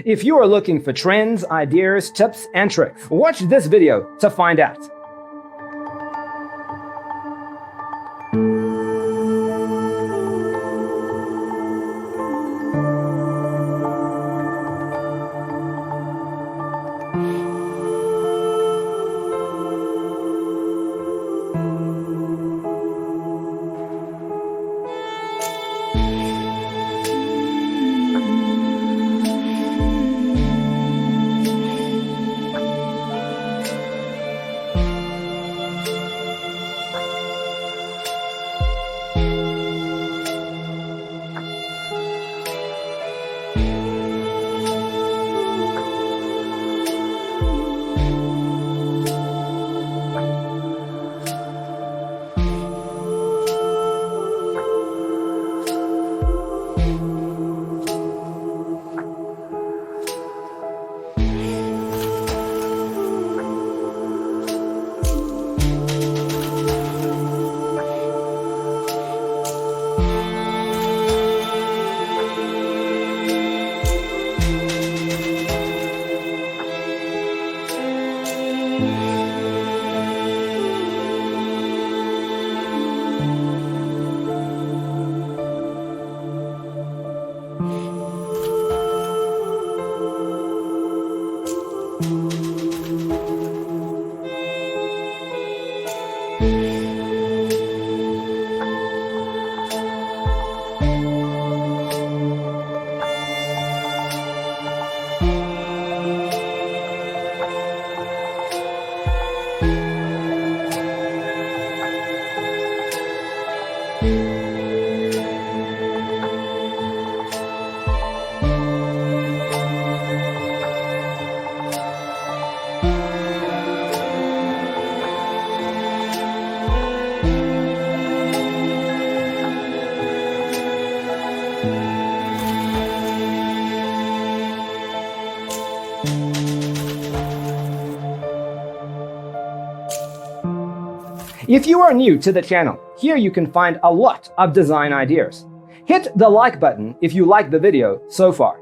If you are looking for trends, ideas, tips, and tricks, watch this video to find out. If you are new to the channel, here you can find a lot of design ideas. Hit the like button if you like the video so far.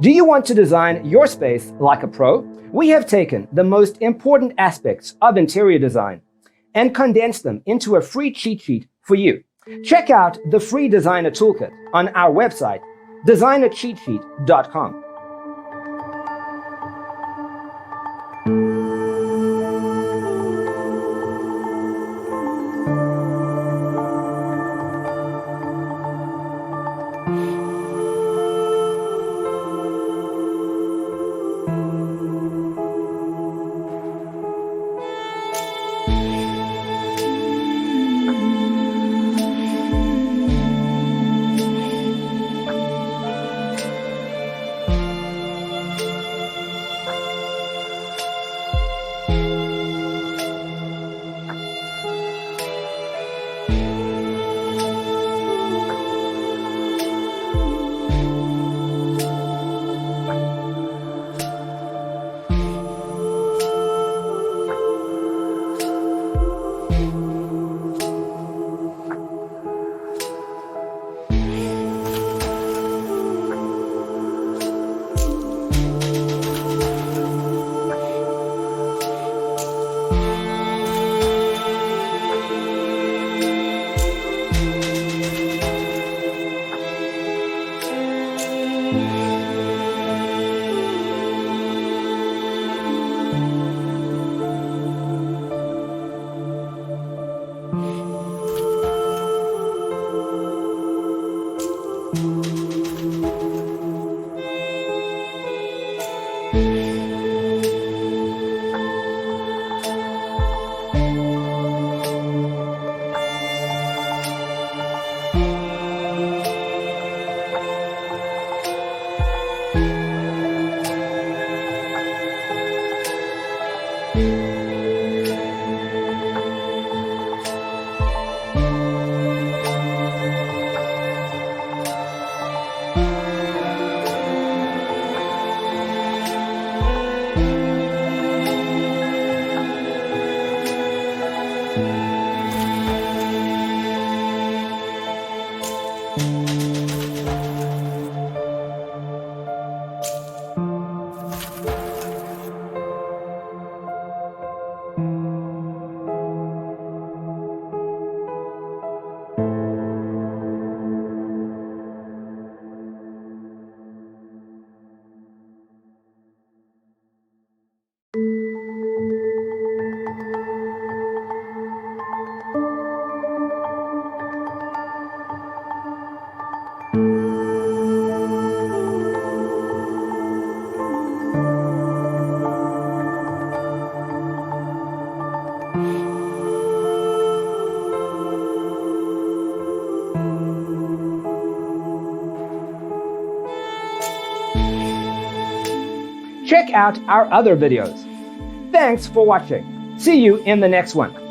Do you want to design your space like a pro? We have taken the most important aspects of interior design and condensed them into a free cheat sheet for you. Check out the free designer toolkit on our website, designercheatsheet.com. Check out our other videos. Thanks for watching. See you in the next one.